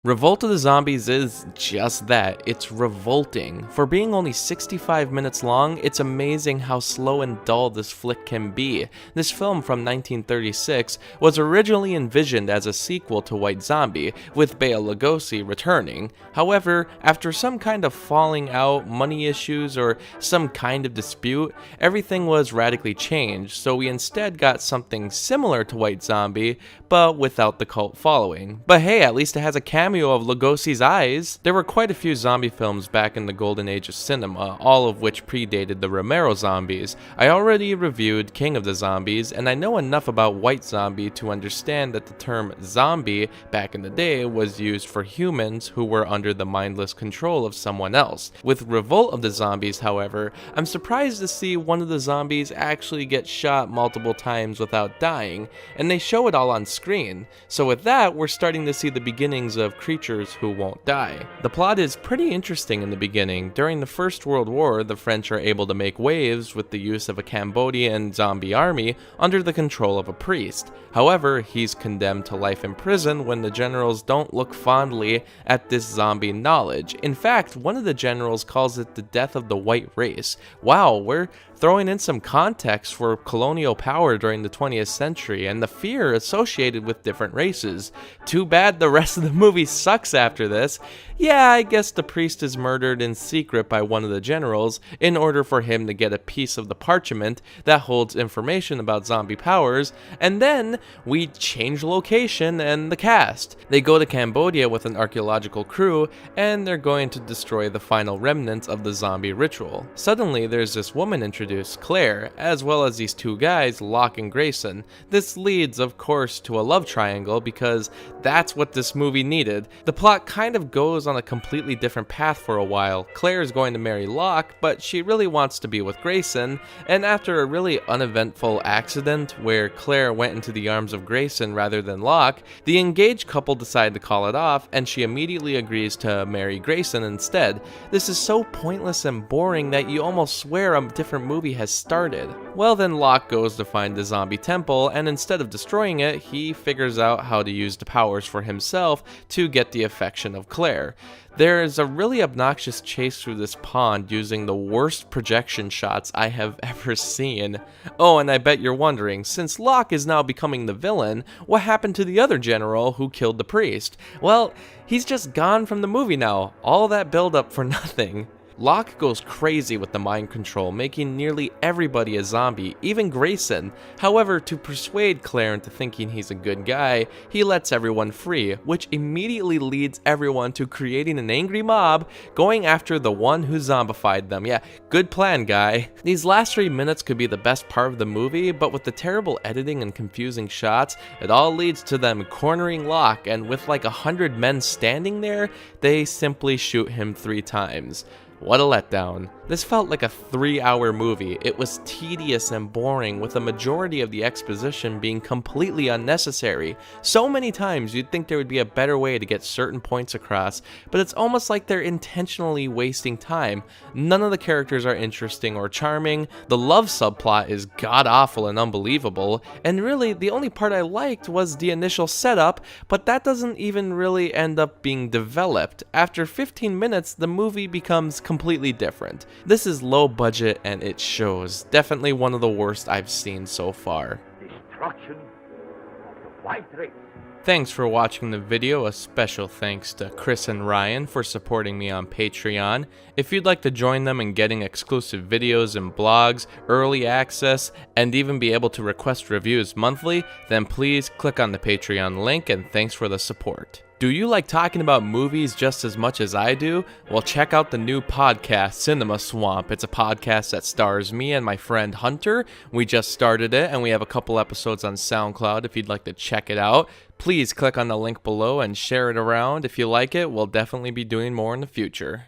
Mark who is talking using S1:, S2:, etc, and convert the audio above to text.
S1: Revolt of the Zombies is just that, it's revolting. For being only 65 minutes long, it's amazing how slow and dull this flick can be. This film from 1936 was originally envisioned as a sequel to White Zombie, with Bela Lugosi returning. However, after some kind of falling out, money issues, or some kind of dispute, everything was radically changed, so we instead got something similar to White Zombie, but without the cult following. But hey, at least it has a cameo of Lugosi's eyes. There were quite a few zombie films back in the golden age of cinema, all of which predated the Romero zombies. I already reviewed King of the Zombies, and I know enough about White Zombie to understand that the term zombie back in the day was used for humans who were under the mindless control of someone else. With Revolt of the Zombies, however, I'm surprised to see one of the zombies actually get shot multiple times without dying, and they show it all on screen. So with that, we're starting to see the beginnings of creatures who won't die. The plot is pretty interesting in the beginning. During the First World War, the French are able to make waves with the use of a Cambodian zombie army under the control of a priest. However, he's condemned to life in prison when the generals don't look fondly at this zombie knowledge. In fact, one of the generals calls it the death of the white race. Wow, we're throwing in some context for colonial power during the 20th century and the fear associated with different races. Too bad the rest of the movie sucks after this. Yeah, I guess the priest is murdered in secret by one of the generals in order for him to get a piece of the parchment that holds information about zombie powers, and then we change location and the cast. They go to Cambodia with an archaeological crew, and they're going to destroy the final remnants of the zombie ritual. Suddenly, there's this woman introduced, Claire, as well as these two guys, Locke and Grayson. This leads, of course, to a love triangle because that's what this movie needed. The plot kind of goes on a completely different path for a while. Claire is going to marry Locke, but she really wants to be with Grayson, and after a really uneventful accident where Claire went into the arms of Grayson rather than Locke, the engaged couple decide to call it off, and she immediately agrees to marry Grayson instead. This is so pointless and boring that you almost swear a different movie has started. Well, then Locke goes to find the zombie temple, and instead of destroying it, he figures out how to use the powers for himself to get the affection of Claire. There is a really obnoxious chase through this pond using the worst projection shots I have ever seen. Oh, and I bet you're wondering, since Locke is now becoming the villain, what happened to the other general who killed the priest? Well, he's just gone from the movie now. All that build-up for nothing. Locke goes crazy with the mind control, making nearly everybody a zombie, even Grayson. However, to persuade Claire into thinking he's a good guy, he lets everyone free, which immediately leads everyone to creating an angry mob, going after the one who zombified them. Yeah, good plan, guy. These last 3 minutes could be the best part of the movie, but with the terrible editing and confusing shots, it all leads to them cornering Locke, and with like 100 men standing there, they simply shoot him 3 times. What a letdown. This felt like a 3-hour movie. It was tedious and boring, with a majority of the exposition being completely unnecessary. So many times you'd think there would be a better way to get certain points across, but it's almost like they're intentionally wasting time. None of the characters are interesting or charming, the love subplot is god-awful and unbelievable, and really the only part I liked was the initial setup, but that doesn't even really end up being developed. After 15 minutes, the movie becomes completely different. This is low budget and it shows. Definitely one of the worst I've seen so far.
S2: Destruction of the white race.
S1: Thanks for watching the video. A special thanks to Chris and Ryan for supporting me on Patreon. If you'd like to join them in getting exclusive videos and blogs, early access, and even be able to request reviews monthly, then please click on the Patreon link, and thanks for the support. Do you like talking about movies just as much as I do? Well, check out the new podcast, Cinema Swamp. It's a podcast that stars me and my friend Hunter. We just started it, and we have a couple episodes on SoundCloud if you'd like to check it out. Please click on the link below and share it around. If you like it, we'll definitely be doing more in the future.